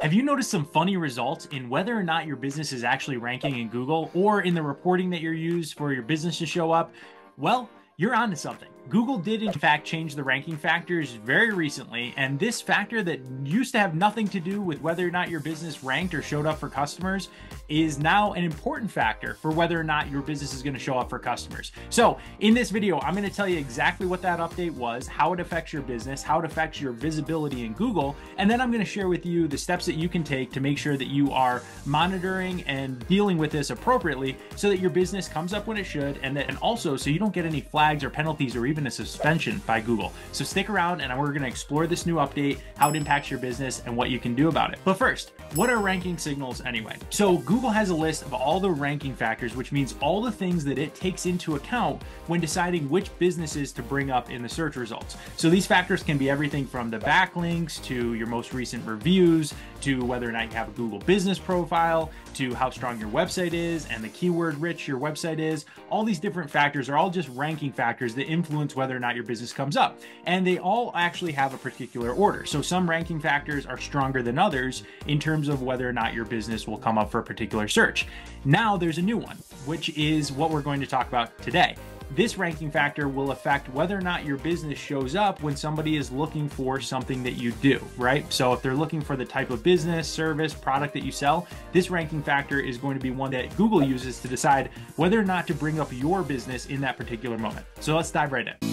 Have you noticed some funny results in whether or not your business is actually ranking in Google or in the reporting that you're used for your business to show up? Well, you're onto something. Google did in fact change the ranking factors very recently, and this factor that used to have nothing to do with whether or not your business ranked or showed up for customers is now an important factor for whether or not your business is going to show up for customers. So in this video, I'm going to tell you exactly what that update was, how it affects your business, how it affects your visibility in Google, and then I'm going to share with you the steps that you can take to make sure that you are monitoring and dealing with this appropriately so that your business comes up when it should, and also so you don't get any flags or penalties or even a suspension by Google. So stick around and we're going to explore this new update, how it impacts your business, and what you can do about it. But first, what are ranking signals anyway? So Google has a list of all the ranking factors, which means all the things that it takes into account when deciding which businesses to bring up in the search results. So these factors can be everything from the backlinks to your most recent reviews, to whether or not you have a Google business profile, to how strong your website is and the keyword rich your website is. All these different factors are all just ranking factors that influence whether or not your business comes up. And they all actually have a particular order. So some ranking factors are stronger than others in terms of whether or not your business will come up for a particular search. Now there's a new one, which is what we're going to talk about today. This ranking factor will affect whether or not your business shows up when somebody is looking for something that you do, right? So if they're looking for the type of business, service, product that you sell, this ranking factor is going to be one that Google uses to decide whether or not to bring up your business in that particular moment. So let's dive right in.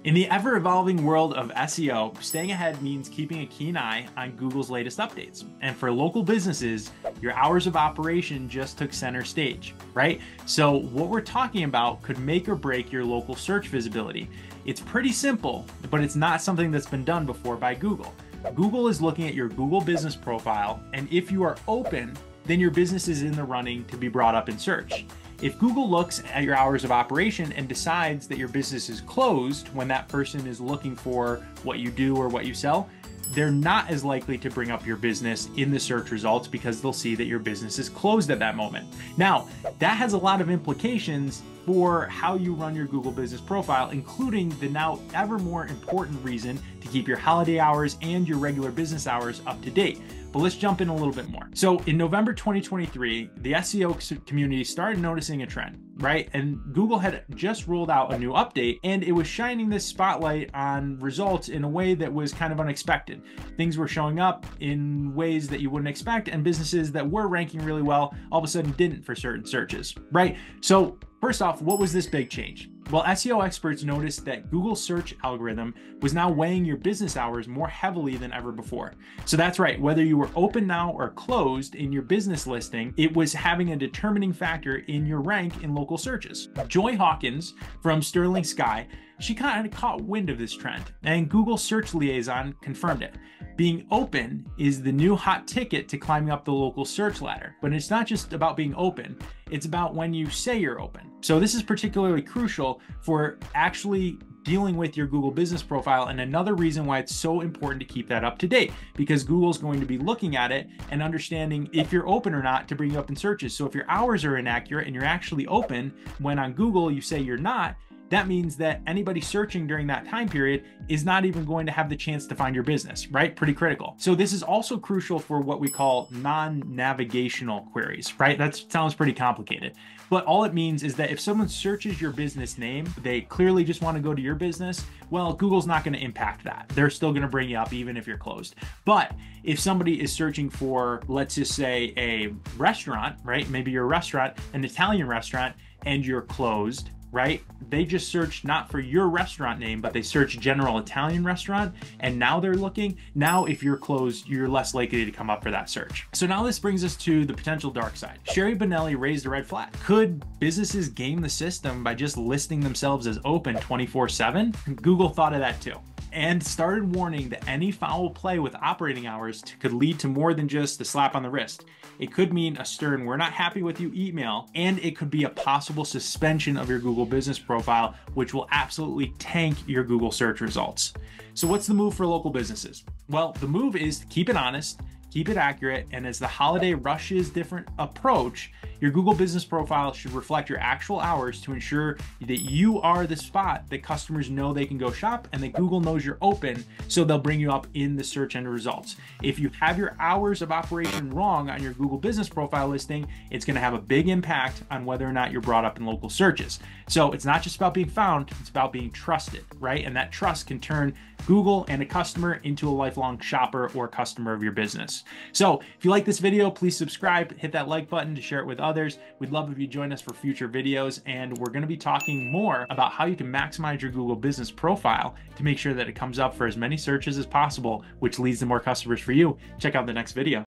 In the ever-evolving world of SEO, staying ahead means keeping a keen eye on Google's latest updates. And for local businesses, your hours of operation just took center stage, right? So what we're talking about could make or break your local search visibility. It's pretty simple, but it's not something that's been done before by Google. Google is looking at your Google business profile, and if you are open, then your business is in the running to be brought up in search. If Google looks at your hours of operation and decides that your business is closed when that person is looking for what you do or what you sell, they're not as likely to bring up your business in the search results because they'll see that your business is closed at that moment. Now, that has a lot of implications for how you run your Google business profile, including the now ever more important reason to keep your holiday hours and your regular business hours up to date. But let's jump in a little bit more. So in November 2023, the SEO community started noticing a trend, right? And Google had just rolled out a new update, and it was shining this spotlight on results in a way that was kind of unexpected. Things were showing up in ways that you wouldn't expect, and businesses that were ranking really well all of a sudden didn't for certain searches, right? So first off, what was this big change? Well, SEO experts noticed that Google's search algorithm was now weighing your business hours more heavily than ever before. So that's right, whether you were open now or closed in your business listing, it was having a determining factor in your rank in local searches. Joy Hawkins from Sterling Sky, she kind of caught wind of this trend, and Google Search Liaison confirmed it. Being open is the new hot ticket to climbing up the local search ladder, but it's not just about being open, it's about when you say you're open. So this is particularly crucial for actually dealing with your Google business profile, and another reason why it's so important to keep that up to date, because Google's going to be looking at it and understanding if you're open or not to bring you up in searches. So if your hours are inaccurate and you're actually open when on Google you say you're not, that means that anybody searching during that time period is not even going to have the chance to find your business, right? Pretty critical. So this is also crucial for what we call non-navigational queries, right? That sounds pretty complicated, but all it means is that if someone searches your business name, they clearly just want to go to your business, well, Google's not going to impact that. They're still going to bring you up even if you're closed. But if somebody is searching for, let's just say, a restaurant, right? Maybe you're a restaurant, an Italian restaurant, and you're closed, right? They just searched not for your restaurant name, but they searched general Italian restaurant, and now they're looking. Now, if you're closed, you're less likely to come up for that search. So now this brings us to the potential dark side. Sherry Bonelli raised a red flag. Could businesses game the system by just listing themselves as open 24/7? Google thought of that too, and started warning that any foul play with operating hours could lead to more than just a slap on the wrist. It could mean a stern "we're not happy with you" email, and it could be a possible suspension of your Google business profile, which will absolutely tank your Google search results. So what's the move for local businesses? Well, the move is to keep it honest, keep it accurate, and as the holiday rushes different approach, your Google business profile should reflect your actual hours to ensure that you are the spot that customers know they can go shop and that Google knows you're open, so they'll bring you up in the search end results. If you have your hours of operation wrong on your Google business profile listing, it's going to have a big impact on whether or not you're brought up in local searches. So it's not just about being found, it's about being trusted, right? And that trust can turn Google and a customer into a lifelong shopper or customer of your business. So if you like this video, please subscribe, hit that like button to share it with others. We'd love if you join us for future videos, and we're going to be talking more about how you can maximize your Google business profile to make sure that it comes up for as many searches as possible, which leads to more customers for you. Check out the next video.